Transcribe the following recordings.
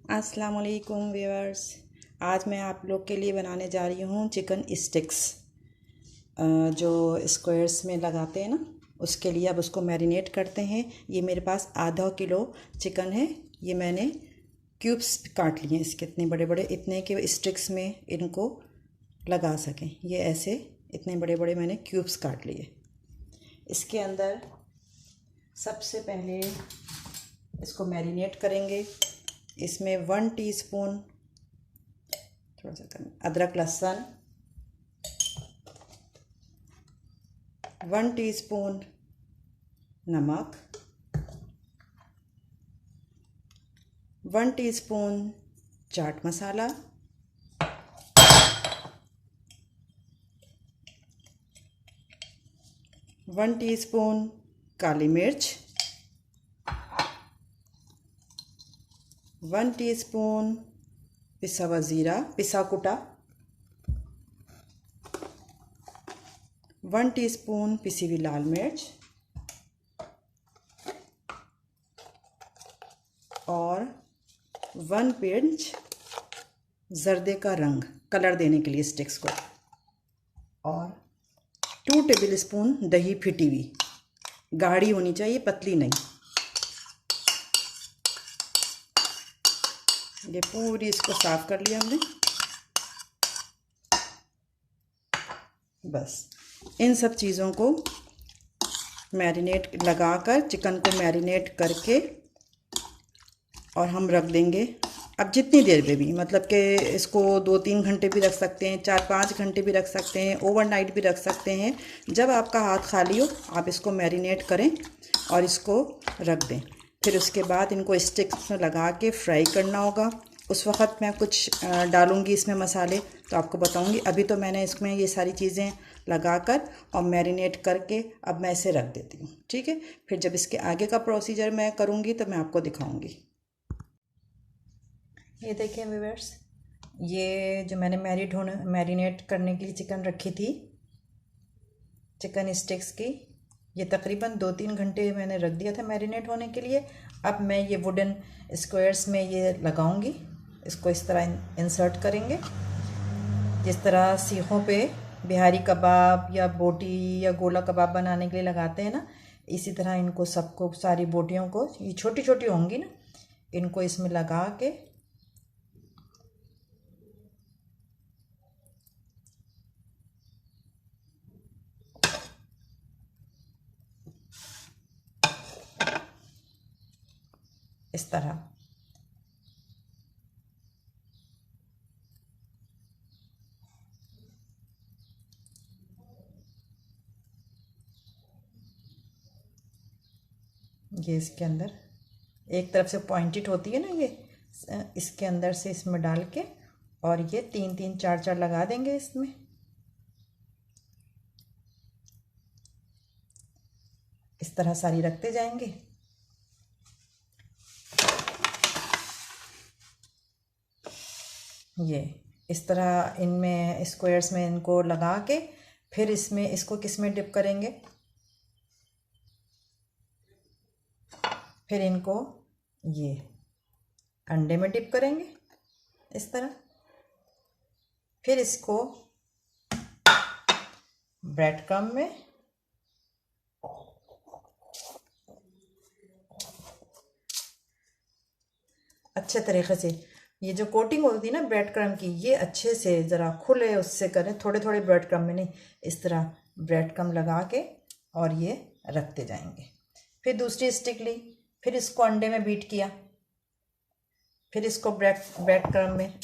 अस्सलाम वालेकुम व्यूअर्स। आज मैं आप लोग के लिए बनाने जा रही हूँ चिकन स्टिक्स, जो स्क्वायर्स में लगाते हैं ना, उसके लिए अब उसको मैरिनेट करते हैं। ये मेरे पास आधा किलो चिकन है। ये मैंने क्यूब्स काट लिए हैं इसके, इतने बड़े बड़े, इतने के स्टिक्स में इनको लगा सकें। ये ऐसे इतने बड़े बड़े मैंने क्यूब्स काट लिए। इसके अंदर सबसे पहले इसको मैरिनेट करेंगे। इसमें 1 टीस्पून, थोड़ा सा कम, अदरक लहसुन, 1 टीस्पून नमक, 1 टीस्पून चाट मसाला, 1 टीस्पून काली मिर्च, 1 टीस्पून पिसा हुआ ज़ीरा, पिसा कुटा, 1 टीस्पून पिसी हुई लाल मिर्च और 1 पिंच जर्दे का रंग, कलर देने के लिए स्टिक्स को, और 2 टेबल स्पून दही फिटी हुई, गाढ़ी होनी चाहिए, पतली नहीं। ये पूरी इसको साफ़ कर लिया हमने। बस इन सब चीज़ों को मैरिनेट लगाकर, चिकन को मैरिनेट करके और हम रख देंगे। अब जितनी देर में भी, मतलब कि इसको 2-3 घंटे भी रख सकते हैं, 4-5 घंटे भी रख सकते हैं, ओवरनाइट भी रख सकते हैं। जब आपका हाथ खाली हो आप इसको मैरिनेट करें और इसको रख दें। फिर उसके बाद इनको स्टिक्स में लगा के फ्राई करना होगा। उस वक़्त मैं कुछ डालूँगी इसमें मसाले, तो आपको बताऊँगी। अभी तो मैंने इसमें ये सारी चीज़ें लगाकर और मैरिनेट करके अब मैं इसे रख देती हूँ, ठीक है। फिर जब इसके आगे का प्रोसीजर मैं करूँगी तो मैं आपको दिखाऊँगी। ये देखिए व्यूअर्स, ये जो मैंने मैरिनेट करने के लिए चिकन रखी थी, चिकन स्टिक्स की, ये तकरीबन 2-3 घंटे मैंने रख दिया था मैरिनेट होने के लिए। अब मैं ये वुडन स्क्वायर्स में ये लगाऊंगी। इसको इस तरह इंसर्ट करेंगे, जिस तरह सीखों पे बिहारी कबाब या बोटी या गोला कबाब बनाने के लिए लगाते हैं ना, इसी तरह इनको सबको, सारी बोटियों को, ये छोटी छोटी होंगी ना, इनको इसमें लगा के इस तरह ये इसके अंदर एक तरफ से पॉइंटेड होती है ना, ये इसके अंदर से इसमें डाल के, और ये 3-3 4-4 लगा देंगे इसमें। इस तरह सारी रखते जाएंगे। ये इस तरह इनमें स्क्वायर्स में इनको लगा के, फिर इसमें इसको किस में डिप करेंगे, फिर इनको ये अंडे में डिप करेंगे इस तरह। फिर इसको ब्रेड क्रम्ब में, अच्छे तरीके से, ये जो कोटिंग होती है ना ब्रेड क्रम्ब की, ये अच्छे से ज़रा खुले उससे करें, थोड़े थोड़े ब्रेड क्रम्ब में नहीं, इस तरह ब्रेड क्रम्ब लगा के और ये रखते जाएंगे। फिर दूसरी स्टिक ली, फिर इसको अंडे में बीट किया, फिर इसको ब्रेड क्रम्ब में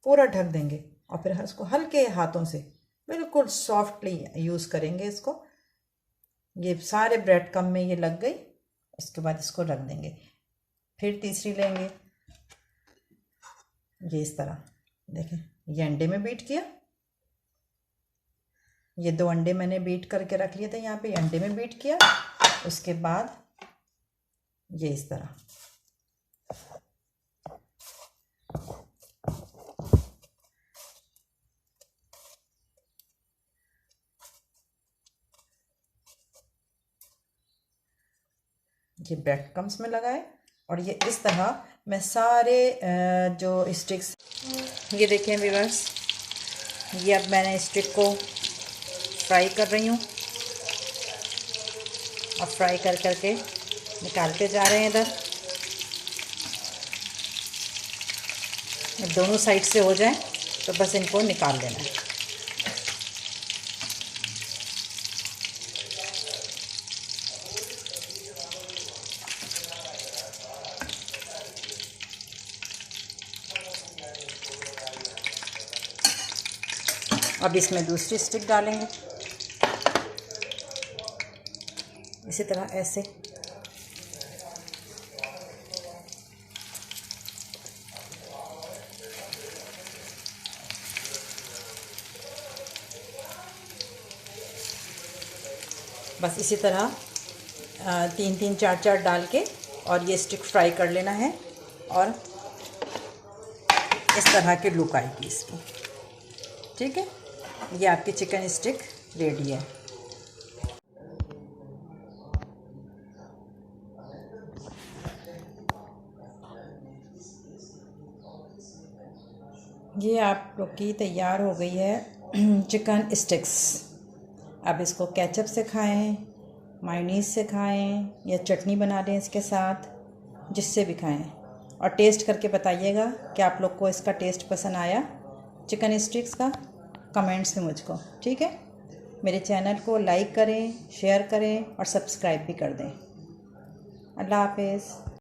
पूरा ढक देंगे, और फिर इसको हल्के हाथों से बिल्कुल सॉफ्टली यूज़ करेंगे इसको। ये सारे ब्रेड क्रम्ब में ये लग गई। इसके बाद इसको रख देंगे। फिर तीसरी लेंगे, ये इस तरह देखें, ये अंडे में बीट किया, ये 2 अंडे मैंने बीट करके रख लिए थे यहाँ पे, अंडे में बीट किया। उसके बाद ये इस तरह ये ब्रेड क्रम्स में लगाए और ये इस तरह मैं सारे जो स्टिक्स, ये देखें व्यूअर्स, ये अब मैंने स्टिक को फ्राई कर रही हूँ। अब फ्राई कर करके निकालते जा रहे हैं इधर। दोनों साइड से हो जाए तो बस इनको निकाल लेना है। अब इसमें दूसरी स्टिक डालेंगे इसी तरह ऐसे। बस इसी तरह 3-3 4-4 डाल के और ये स्टिक फ्राई कर लेना है और इस तरह की लुक आएगी इसकी। ठीक है, ये आपकी चिकन स्टिक रेडी है। ये आप लोग की तैयार हो गई है चिकन स्टिक्स। अब इसको केचप से खाएं, मायोनीज से खाएं या चटनी बना लें इसके साथ, जिससे भी खाएं। और टेस्ट करके बताइएगा कि आप लोग को इसका टेस्ट पसंद आया चिकन स्टिक्स का, कमेंट्स में मुझको। ठीक है, मेरे चैनल को लाइक करें, शेयर करें और सब्सक्राइब भी कर दें। अल्लाह हाफिज़।